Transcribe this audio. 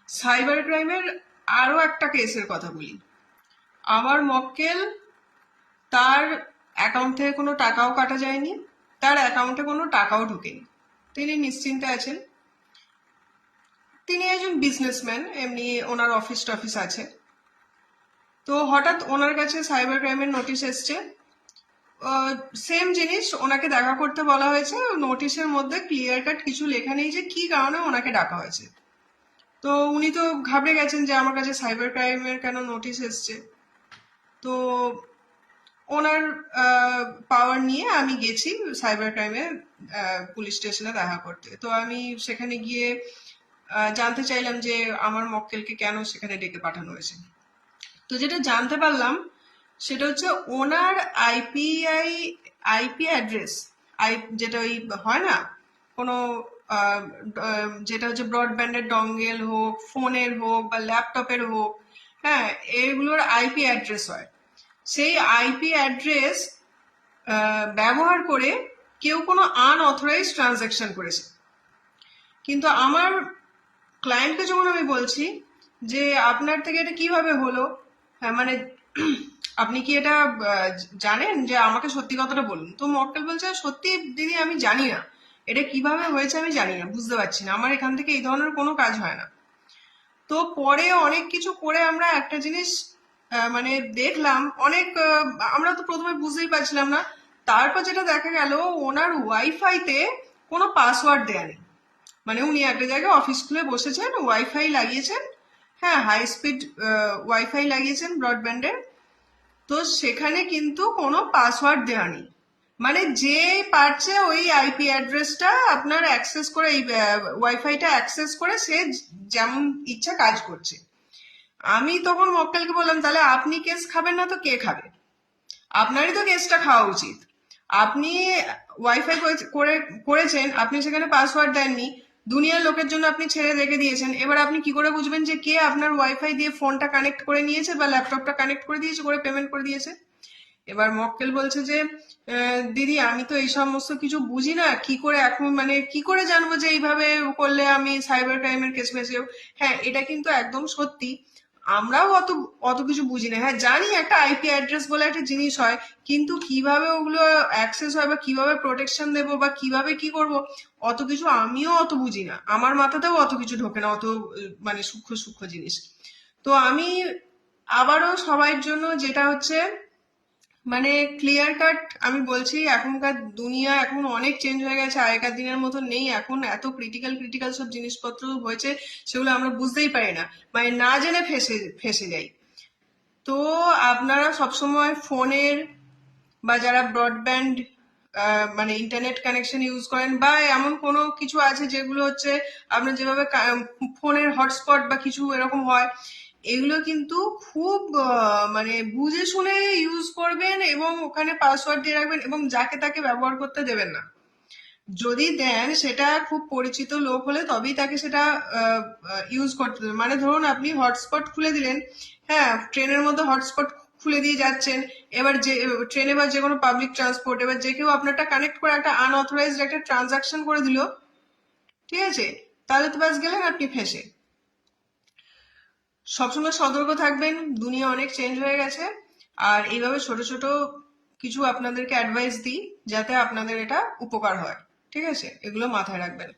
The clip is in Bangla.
সাইবার ক্রাইমের আরো একটা কেসের কথা বলি। আমার মক্কেল, তার অ্যাকাউন্ট থেকে কোনো টাকাও কাটা যায়নি, তার অ্যাকাউন্টে কোনো টাকাও ঢোকেনি, তিনি নিশ্চিন্তে আছেন। তিনি একজন বিজনেসম্যান, এমনি ওনার অফিস টফিস আছে। তো হঠাৎ ওনার কাছে সাইবার ক্রাইমের নোটিশ এসছে। সেম জিনিস, ওনাকে দেখা করতে বলা হয়েছে। নোটিশের মধ্যে ক্লিয়ার কাট কিছু লেখা নেই যে কি কারণে ওনাকে ডাকা হয়েছে। তো উনি তো ঘাবড়ে গেছেন যে আমার কাছে সাইবার ক্রাইমের কেন নোটিশ এসছে। তো ওনার পাওয়ার নিয়ে আমি গেছি সাইবার ক্রাইমে পুলিশ স্টেশনে দেখা করতে। তো আমি সেখানে গিয়ে জানতে চাইলাম যে আমার মক্কেলকে কেন সেখানে ডেকে পাঠানো হয়েছে। তো যেটা জানতে পারলাম সেটা হচ্ছে ওনার আইপি অ্যাড্রেস, যেটা ওই হয় না কোনো যেটা হচ্ছে ব্রডব্যান্ডের ডঙ্গেল হোক, ফোনের হোক বা ল্যাপটপের হোক, হ্যাঁ, এগুলোর আইপি অ্যাড্রেস হয়। সেই আইপি অ্যাড্রেস ব্যবহার করে কেউ কোনো আনঅথরাইজ ট্রানজাকশন করেছে। কিন্তু আমার ক্লায়েন্টকে যখন আমি বলছি যে আপনার থেকে এটা কিভাবে হলো, হ্যাঁ মানে আপনি কি এটা জানেন, যে আমাকে সত্যি কথাটা বলুন। তো মক্কেল বলছে সত্যি দিদি আমি জানি না, এটা কিভাবে হয়েছে আমি জানি না, বুঝতে পারছি না, আমার এখান থেকে এই ধরনের কোনো কাজ হয় না। তো পরে অনেক কিছু করে আমরা একটা জিনিস মানে দেখলাম, অনেক আমরা তো প্রথমে বুঝতেই পারছিলাম না। তারপর যেটা দেখা গেল, ওনার ওয়াইফাইতে কোনো পাসওয়ার্ড দেয়া নেই। মানে উনি একটা জায়গায় অফিস খুলে বসেছেন, ওয়াইফাই লাগিয়েছেন, হ্যাঁ হাই স্পিড ওয়াইফাই লাগিয়েছেন ব্রডব্যান্ডের। তো সেখানে কিন্তু কোনো পাসওয়ার্ড দেওয়া নেই। মানে যে পারছে ওই আইপি অ্যাড্রেসটা আপনার অ্যাক্সেস করে, এই ওয়াইফাইটা অ্যাক্সেস করে সে যেমন ইচ্ছা কাজ করছে। আমি তখন মক্কেলকে বললাম তাহলে আপনি কেস খাবেন না তো কে খাবে? আপনারই তো কেসটা খাওয়া উচিত। আপনি ওয়াইফাই করেছেন, আপনি সেখানে পাসওয়ার্ড দেননি, দুনিয়ার লোকের জন্য আপনি ছেড়ে রেখে দিয়েছেন। এবার আপনি কি করে বুঝবেন যে কে আপনার ওয়াইফাই দিয়ে ফোনটা কানেক্ট করে নিয়েছে বা ল্যাপটপটা কানেক্ট করে দিয়েছে, করে পেমেন্ট করে দিয়েছে? এবার মক্কেল বলছে যে দিদি আমি তো এই সমস্ত কিছু বুঝি না, কি করে এখন মানে কি করে জানবো যে এইভাবে করলে আমি সাইবার ক্রাইমের কেস ফেসে যাবো। হ্যাঁ, এটা কিন্তু একদম সত্যি, আমরাও অত অত কিছু বুঝি না। হ্যাঁ জানি একটা আইপি অ্যাড্রেস বলে একটা জিনিস হয়, কিন্তু কিভাবে ওগুলো অ্যাক্সেস হয় বা কিভাবে প্রোটেকশন দেবো বা কিভাবে কি করব, অত কিছু আমিও অত বুঝি না, আমার মাথাতেও অত কিছু ঢোকে না, অত মানে সূক্ষ্ম সূক্ষ্ম জিনিস। তো আমি আবারও সবার জন্য যেটা হচ্ছে মানে ক্লিয়ার কাট আমি বলছি, এখনকার দুনিয়া এখন অনেক চেঞ্জ হয়ে গেছে, আগেকার দিনের মতো নেই। এখন এত ক্রিটিক্যাল ক্রিটিক্যাল সব জিনিসপত্র হয়েছে, সেগুলো আমরা বুঝতেই পারি না, মানে না জেনে ফেসে ফেসে যাই। তো আপনারা সবসময় ফোনের বা যারা ব্রডব্যান্ড মানে ইন্টারনেট কানেকশন ইউজ করেন বা এমন কোনো কিছু আছে যেগুলো হচ্ছে আপনার যেভাবে ফোনের হটস্পট বা কিছু এরকম হয়, এগুলো কিন্তু খুব মানে বুঝে শুনে ইউজ করবেন এবং ওখানে পাসওয়ার্ড দিয়ে রাখবেন এবং যাকে তাকে ব্যবহার করতে দেবেন না। যদি দেন সেটা খুব পরিচিত লোক হলে তবেই তাকে সেটা ইউজ করতে দেবেন। মানে ধরুন আপনি হটস্পট খুলে দিলেন, হ্যাঁ ট্রেনের মধ্যে হটস্পট খুলে দিয়ে যাচ্ছেন, এবার যে ট্রেনে বা যে কোনো পাবলিক ট্রান্সপোর্ট, এবার যে কেউ আপনারটা কানেক্ট করে একটা আনঅথরাইজড একটা ট্রানজাকশন করে দিল, ঠিক আছে, তাহলে তো ব্যাস গেলেন আপনি ফেসে। সবসময় সতর্ক থাকবেন, দুনিয়া অনেক চেঞ্জ হয়ে গেছে। আর এইভাবে ছোট ছোট কিছু আপনাদেরকে অ্যাডভাইস দিই যাতে আপনাদের এটা উপকার হয়, ঠিক আছে, এগুলো মাথায় রাখবেন।